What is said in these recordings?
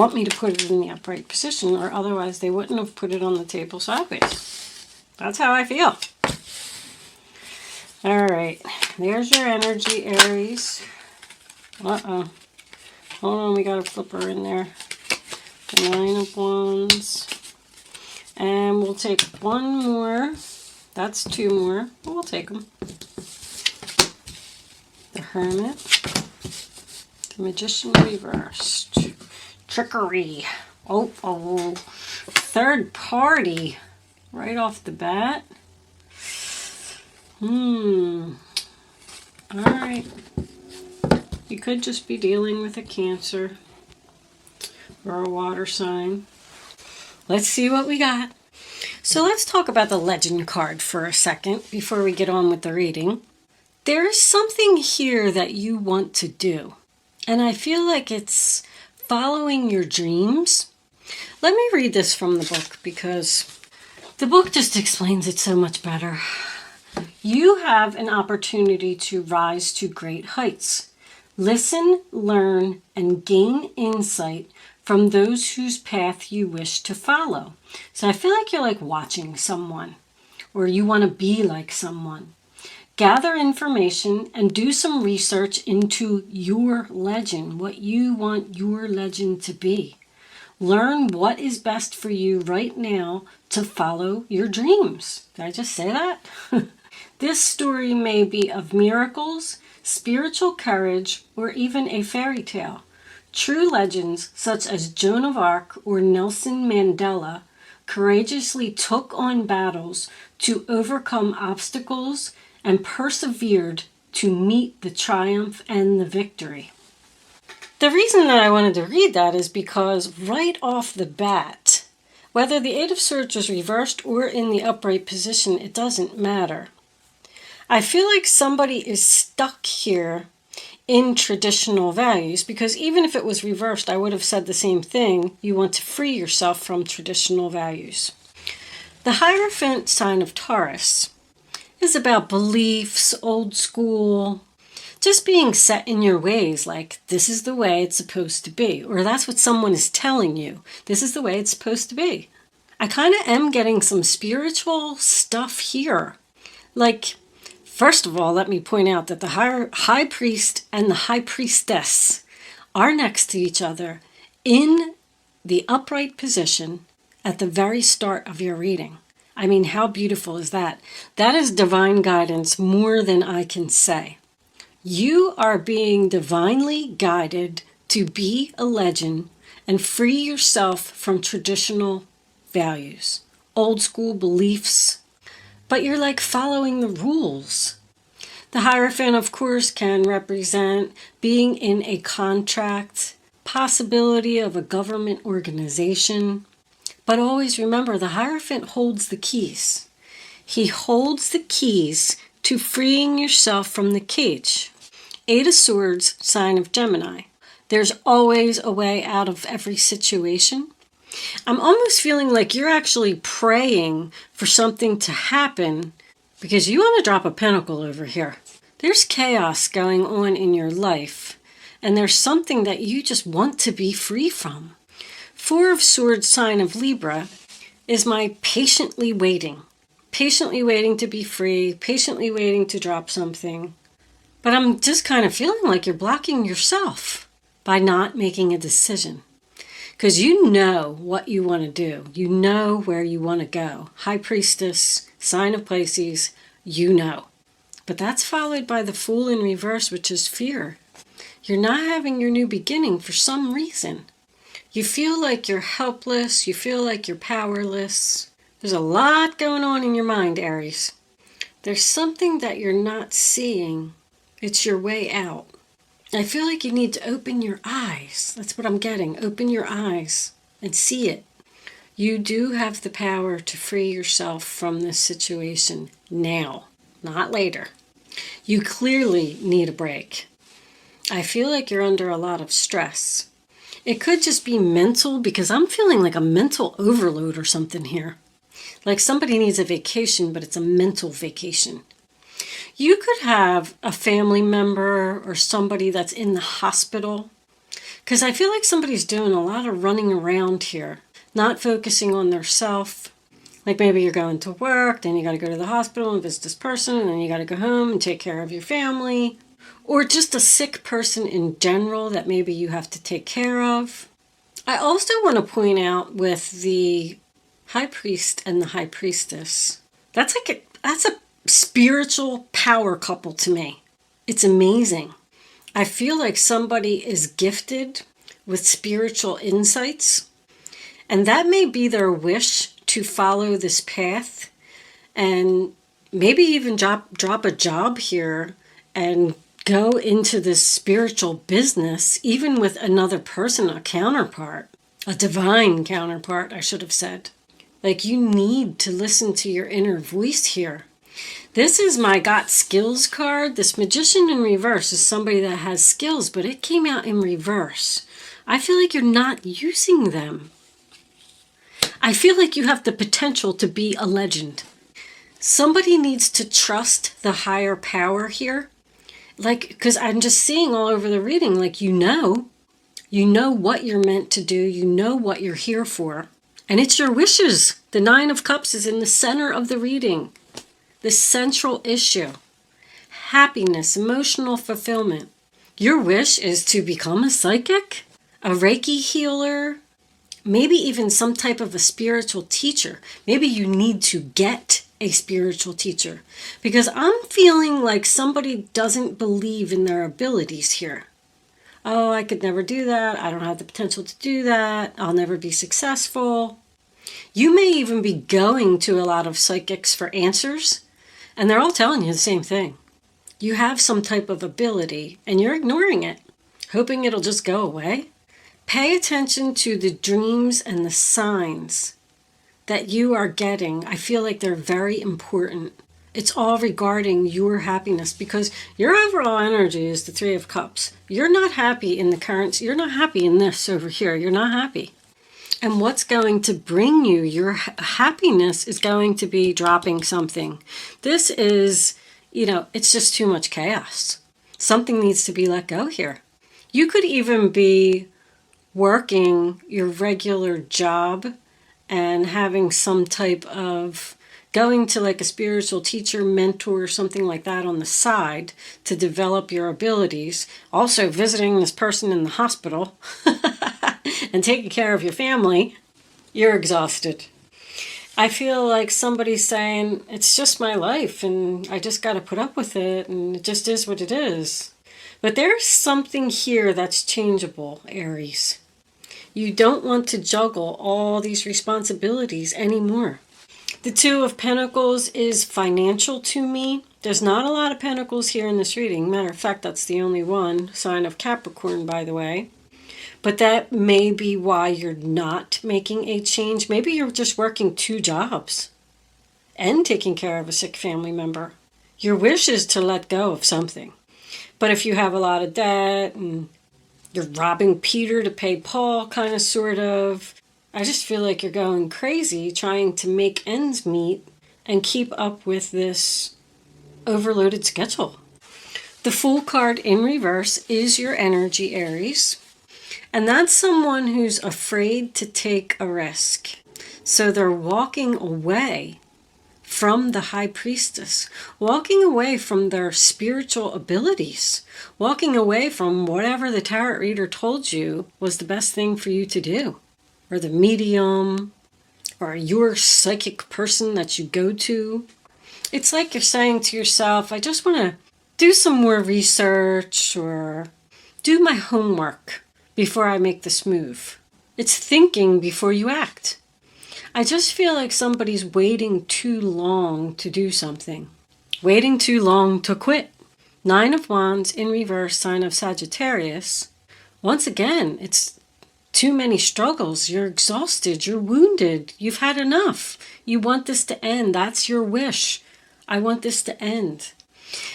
want me to put it in the upright position, or otherwise they wouldn't have put it on the table sideways. That's how I feel. All right, there's your energy, Aries. Uh-oh. Hold on, we got a flipper in there. The 9 of Wands. And we'll take one more. That's 2 more. We'll take them. The Hermit. The Magician reversed. Trickery. Oh. Third party. Right off the bat. Alright. You could just be dealing with a Cancer or a water sign. Let's see what we got. So let's talk about the Legend card for a second before we get on with the reading. There is something here that you want to do. And I feel like it's following your dreams. Let me read this from the book because the book just explains it so much better. You have an opportunity to rise to great heights. Listen, learn, and gain insight from those whose path you wish to follow. So I feel like you're like watching someone, or you want to be like someone. Gather information and do some research into your legend, what you want your legend to be. Learn what is best for you right now to follow your dreams. Did I just say that? This story may be of miracles, spiritual courage, or even a fairy tale. True legends, such as Joan of Arc or Nelson Mandela, courageously took on battles to overcome obstacles and persevered to meet the triumph and the victory. The reason that I wanted to read that is because right off the bat, whether the Eight of Swords is reversed or in the upright position, it doesn't matter. I feel like somebody is stuck here in traditional values, because even if it was reversed, I would have said the same thing. You want to free yourself from traditional values. The Hierophant sign of Taurus is about beliefs, old school, just being set in your ways, like this is the way it's supposed to be, or that's what someone is telling you. This is the way it's supposed to be. I kind of am getting some spiritual stuff here. Like, first of all, let me point out that the high priest and the high priestess are next to each other in the upright position at the very start of your reading. I mean, how beautiful is that? That is divine guidance more than I can say. You are being divinely guided to be a legend and free yourself from traditional values, old school beliefs, but you're like following the rules. The Hierophant, of course, can represent being in a contract, possibility of a government organization. But always remember, the Hierophant holds the keys. He holds the keys to freeing yourself from the cage. Eight of Swords, sign of Gemini. There's always a way out of every situation. I'm almost feeling like you're actually praying for something to happen because you want to drop a pentacle over here. There's chaos going on in your life, and there's something that you just want to be free from. Four of Swords, sign of Libra, is my patiently waiting to be free, patiently waiting to drop something. But I'm just kind of feeling like you're blocking yourself by not making a decision. Because you know what you want to do. You know where you want to go. High Priestess, sign of Pisces, you know. But that's followed by the Fool in reverse, which is fear. You're not having your new beginning for some reason. You feel like you're helpless. You feel like you're powerless. There's a lot going on in your mind, Aries. There's something that you're not seeing. It's your way out. I feel like you need to open your eyes. That's what I'm getting. Open your eyes and see it. You do have the power to free yourself from this situation now, not later. You clearly need a break. I feel like you're under a lot of stress. It could just be mental, because I'm feeling like a mental overload or something here. Like somebody needs a vacation, but it's a mental vacation. You could have a family member or somebody that's in the hospital, Because I feel like somebody's doing a lot of running around here, not focusing on their self. Like maybe you're going to work, then you got to go to the hospital and visit this person, and then you got to go home and take care of your family. Or just a sick person in general that maybe you have to take care of. I also want to point out with the High Priest and the High Priestess, that's a spiritual power couple to me. It's amazing. I feel like somebody is gifted with spiritual insights, and that may be their wish to follow this path and maybe even drop a job here and go into this spiritual business, even with another person, a counterpart, a divine counterpart, I should have said. Like, you need to listen to your inner voice here. This is my Got Skills card. This Magician in reverse is somebody that has skills, but it came out in reverse. I feel like you're not using them. I feel like you have the potential to be a legend. Somebody needs to trust the higher power here. Like, because I'm just seeing all over the reading, like, you know what you're meant to do. You know what you're here for. And it's your wishes. The Nine of Cups is in the center of the reading. The central issue. Happiness, emotional fulfillment. Your wish is to become a psychic, a Reiki healer, maybe even some type of a spiritual teacher. Maybe you need to get a spiritual teacher, because I'm feeling like somebody doesn't believe in their abilities here. Oh, I could never do that. I don't have the potential to do that. I'll never be successful. You may even be going to a lot of psychics for answers, and they're all telling you the same thing. You have some type of ability, and you're ignoring it, hoping it'll just go away. Pay attention to the dreams and the signs that you are getting. I feel like they're very important. It's all regarding your happiness, because your overall energy is the Three of Cups. You're not happy in the currents. You're not happy in this over here. You're not happy. And what's going to bring you your happiness is going to be dropping something. This is, it's just too much chaos. Something needs to be let go here. You could even be working your regular job and having some type of going to like a spiritual teacher, mentor, or something like that on the side to develop your abilities. Also visiting this person in the hospital and taking care of your family. You're exhausted. I feel like somebody's saying, it's just my life and I just got to put up with it and it just is what it is. But there's something here that's changeable, Aries. You don't want to juggle all these responsibilities anymore. The Two of Pentacles is financial to me. There's not a lot of pentacles here in this reading. Matter of fact, that's the only one. Sign of Capricorn, by the way. But that may be why you're not making a change. Maybe you're just working 2 jobs and taking care of a sick family member. Your wish is to let go of something. But if you have a lot of debt and you're robbing Peter to pay Paul, kind of, sort of, I just feel like you're going crazy trying to make ends meet and keep up with this overloaded schedule. The Fool card in reverse is your energy, Aries. And that's someone who's afraid to take a risk. So they're walking away from the High Priestess, walking away from their spiritual abilities, walking away from whatever the tarot reader told you was the best thing for you to do, or the medium, or your psychic person that you go to. It's like you're saying to yourself, I just want to do some more research or do my homework before I make this move. It's thinking before you act. I just feel like somebody's waiting too long to do something. Waiting too long to quit. 9 of Wands in reverse, sign of Sagittarius. Once again, it's too many struggles. You're exhausted. You're wounded. You've had enough. You want this to end. That's your wish. I want this to end.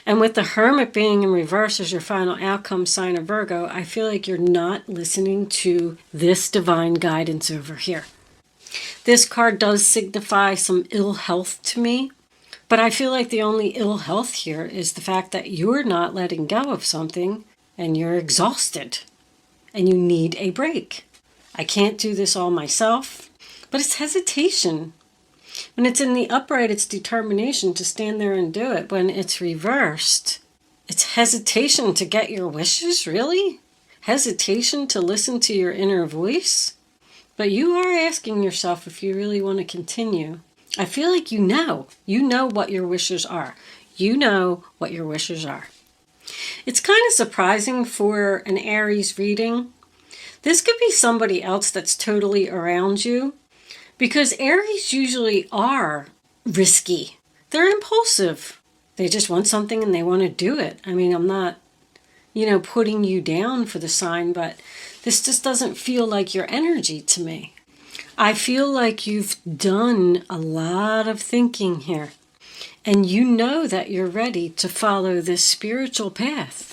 And with the Hermit being in reverse as your final outcome, sign of Virgo, I feel like you're not listening to this divine guidance over here. This card does signify some ill health to me, but I feel like the only ill health here is the fact that you're not letting go of something and you're exhausted. and you need a break. I can't do this all myself, but it's hesitation. When it's in the upright, it's determination to stand there and do it. When it's reversed, it's hesitation to get your wishes, really? Hesitation to listen to your inner voice? But you are asking yourself if you really want to continue. I feel like you know what your wishes are. You know what your wishes are. It's kind of surprising for an Aries reading. This could be somebody else that's totally around you, because Aries usually are risky. They're impulsive. They just want something and they want to do it. I mean, I'm not, putting you down for the sign, but this just doesn't feel like your energy to me. I feel like you've done a lot of thinking here, and you know that you're ready to follow this spiritual path.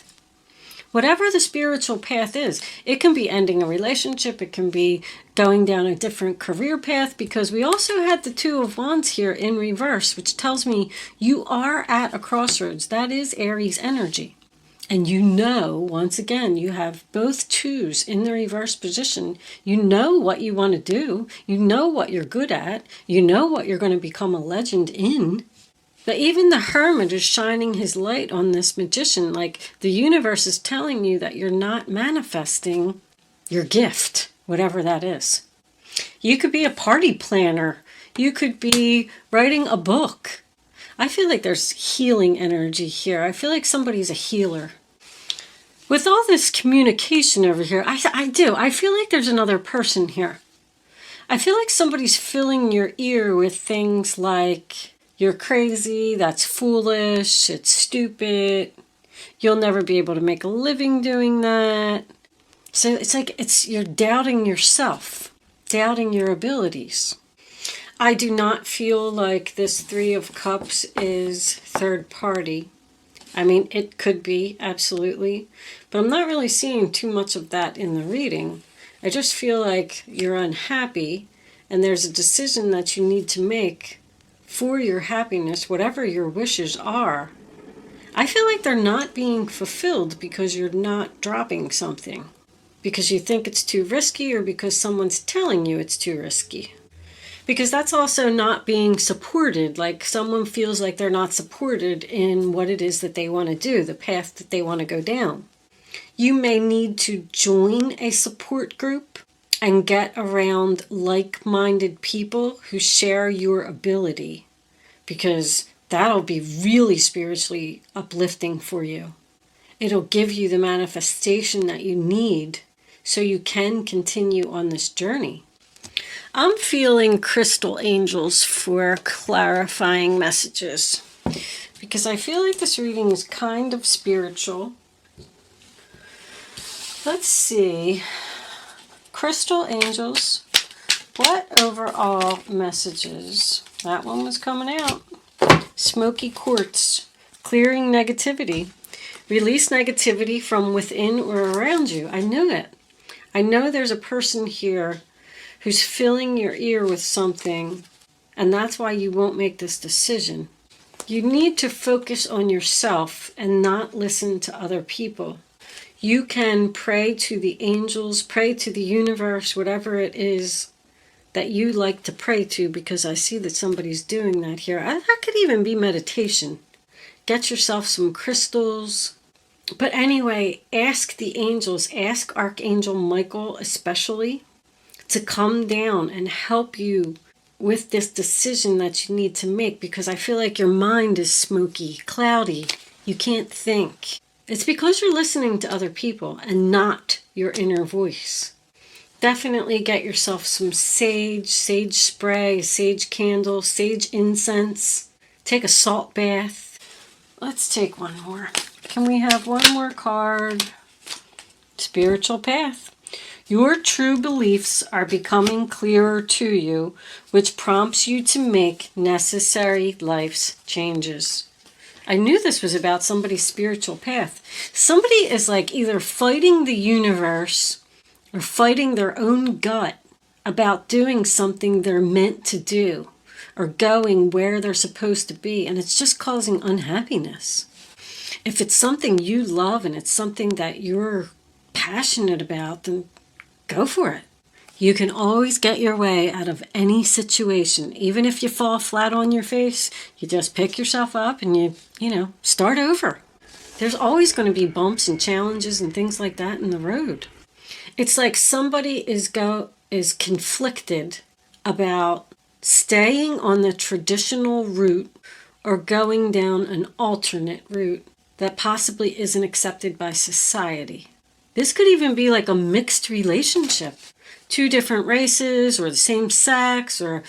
Whatever the spiritual path is, it can be ending a relationship, it can be going down a different career path, because we also had the Two of Wands here in reverse, which tells me you are at a crossroads. That is Aries energy. And once again, you have both twos in the reverse position. You know what you want to do. You know what you're good at. You know what you're going to become a legend in. But even the Hermit is shining his light on this Magician. Like, the universe is telling you that you're not manifesting your gift, whatever that is. You could be a party planner. You could be writing a book. I feel like there's healing energy here. I feel like somebody's a healer. With all this communication over here, I do. I feel like there's another person here. I feel like somebody's filling your ear with things like, you're crazy, that's foolish, it's stupid, you'll never be able to make a living doing that. So it's like you're doubting yourself, doubting your abilities. I do not feel like this Three of Cups is third party. I mean, it could be, absolutely, but I'm not really seeing too much of that in the reading. I just feel like you're unhappy, and there's a decision that you need to make for your happiness, whatever your wishes are. I feel like they're not being fulfilled because you're not dropping something, because you think it's too risky, or because someone's telling you it's too risky. Because that's also not being supported. Like, someone feels like they're not supported in what it is that they want to do, the path that they want to go down. You may need to join a support group and get around like-minded people who share your ability, because that'll be really spiritually uplifting for you. It'll give you the manifestation that you need so you can continue on this journey. I'm feeling crystal angels for clarifying messages, because I feel like this reading is kind of spiritual. Let's see. Crystal angels, what overall messages? That one was coming out. Smoky quartz, clearing negativity. Release negativity from within or around you. I knew it. I know there's a person here who's filling your ear with something, and that's why you won't make this decision. You need to focus on yourself and not listen to other people. You can pray to the angels, pray to the universe, whatever it is that you like to pray to, because I see that somebody's doing that here. That could even be meditation. Get yourself some crystals. But anyway, ask the angels, ask Archangel Michael especially, to come down and help you with this decision that you need to make, because I feel like your mind is smoky, cloudy. You can't think. It's because you're listening to other people and not your inner voice. Definitely get yourself some sage spray, sage candle, sage incense. Take a salt bath. Let's take one more. Can we have one more card? Spiritual path. Your true beliefs are becoming clearer to you, which prompts you to make necessary life's changes. I knew this was about somebody's spiritual path. Somebody is like either fighting the universe or fighting their own gut about doing something they're meant to do or going where they're supposed to be, and it's just causing unhappiness. If it's something you love and it's something that you're passionate about, then go for it. You can always get your way out of any situation. Even if you fall flat on your face, you just pick yourself up and you start over. There's always going to be bumps and challenges and things like that in the road. It's like somebody is conflicted about staying on the traditional route or going down an alternate route that possibly isn't accepted by society. This could even be like a mixed relationship. 2 different races or the same sex, or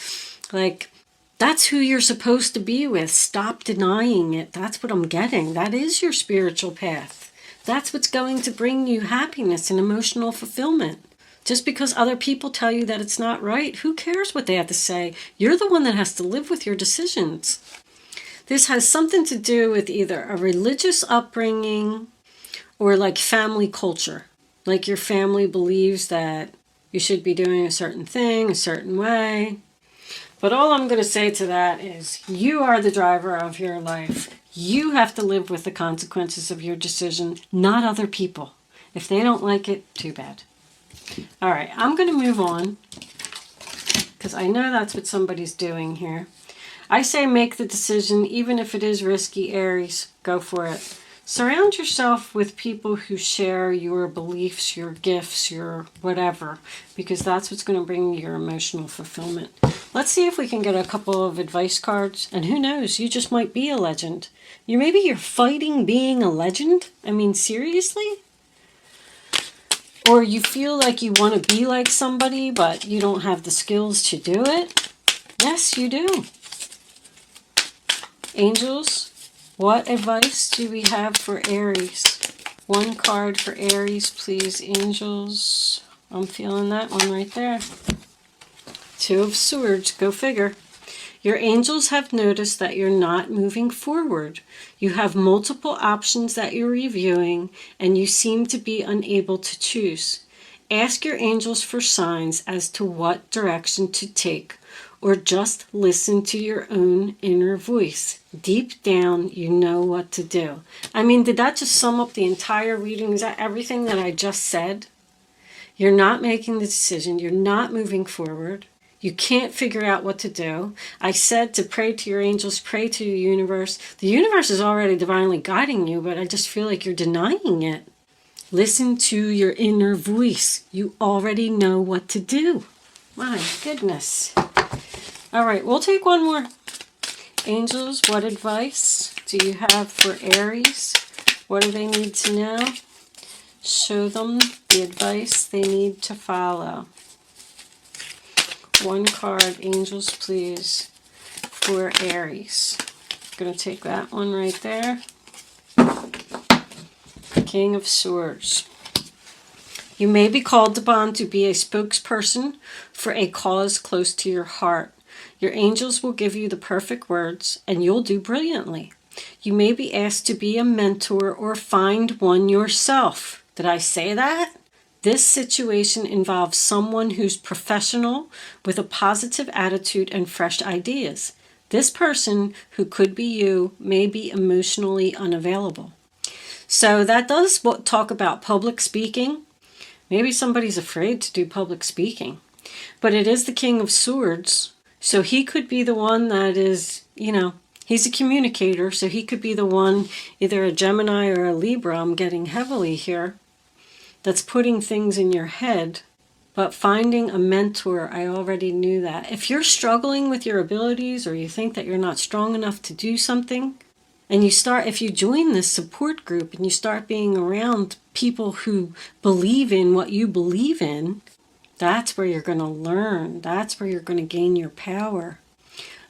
like that's who you're supposed to be with. Stop denying it. That's what I'm getting. That is your spiritual path. That's what's going to bring you happiness and emotional fulfillment. Just because other people tell you that it's not right, who cares what they have to say? You're the one that has to live with your decisions. This has something to do with either a religious upbringing or like family culture. Like your family believes that you should be doing a certain thing, a certain way. But all I'm going to say to that is you are the driver of your life. You have to live with the consequences of your decision, not other people. If they don't like it, too bad. All right, I'm going to move on because I know that's what somebody's doing here. I say make the decision, even if it is risky, Aries. Go for it. Surround yourself with people who share your beliefs, your gifts, your whatever, because that's what's going to bring you your emotional fulfillment. Let's see if we can get a couple of advice cards. And who knows, you just might be a legend. Maybe you're fighting being a legend? I mean, seriously? Or you feel like you want to be like somebody, but you don't have the skills to do it? Yes, you do. Angels, what advice do we have for Aries? 1 card for Aries, please, angels. I'm feeling that one right there. 2 of Swords, go figure. Your angels have noticed that you're not moving forward. You have multiple options that you're reviewing, and you seem to be unable to choose. Ask your angels for signs as to what direction to take, or just listen to your own inner voice. Deep down, you know what to do. I mean, did that just sum up the entire reading? Is that everything that I just said? You're not making the decision. You're not moving forward. You can't figure out what to do. I said to pray to your angels, pray to your universe. The universe is already divinely guiding you, but I just feel like you're denying it. Listen to your inner voice. You already know what to do. My goodness. All right, we'll take one more. Angels, what advice do you have for Aries? What do they need to know? Show them the advice they need to follow. 1 card, angels, please, for Aries. I'm going to take that one right there. King of Swords. You may be called upon to be a spokesperson for a cause close to your heart. Your angels will give you the perfect words, and you'll do brilliantly. You may be asked to be a mentor or find one yourself. Did I say that? This situation involves someone who's professional with a positive attitude and fresh ideas. This person, who could be you, may be emotionally unavailable. So that does talk about public speaking. Maybe somebody's afraid to do public speaking. But it is the King of Swords. So he could be the one that is, he's a communicator. So he could be the one, either a Gemini or a Libra, I'm getting heavily here, that's putting things in your head. But finding a mentor, I already knew that. If you're struggling with your abilities, or you think that you're not strong enough to do something, and if you join this support group and you start being around people who believe in what you believe in, that's where you're going to learn. That's where you're going to gain your power.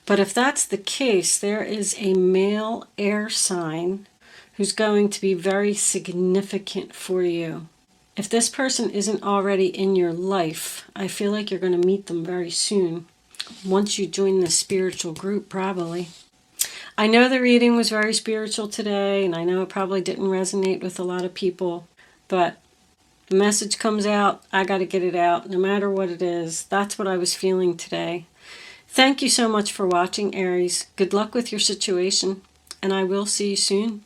But if that's the case, there is a male air sign who's going to be very significant for you. If this person isn't already in your life, I feel like you're going to meet them very soon. Once you join the spiritual group, probably. I know the reading was very spiritual today, and I know it probably didn't resonate with a lot of people, but the message comes out, I got to get it out, no matter what it is. That's what I was feeling today. Thank you so much for watching, Aries. Good luck with your situation, and I will see you soon.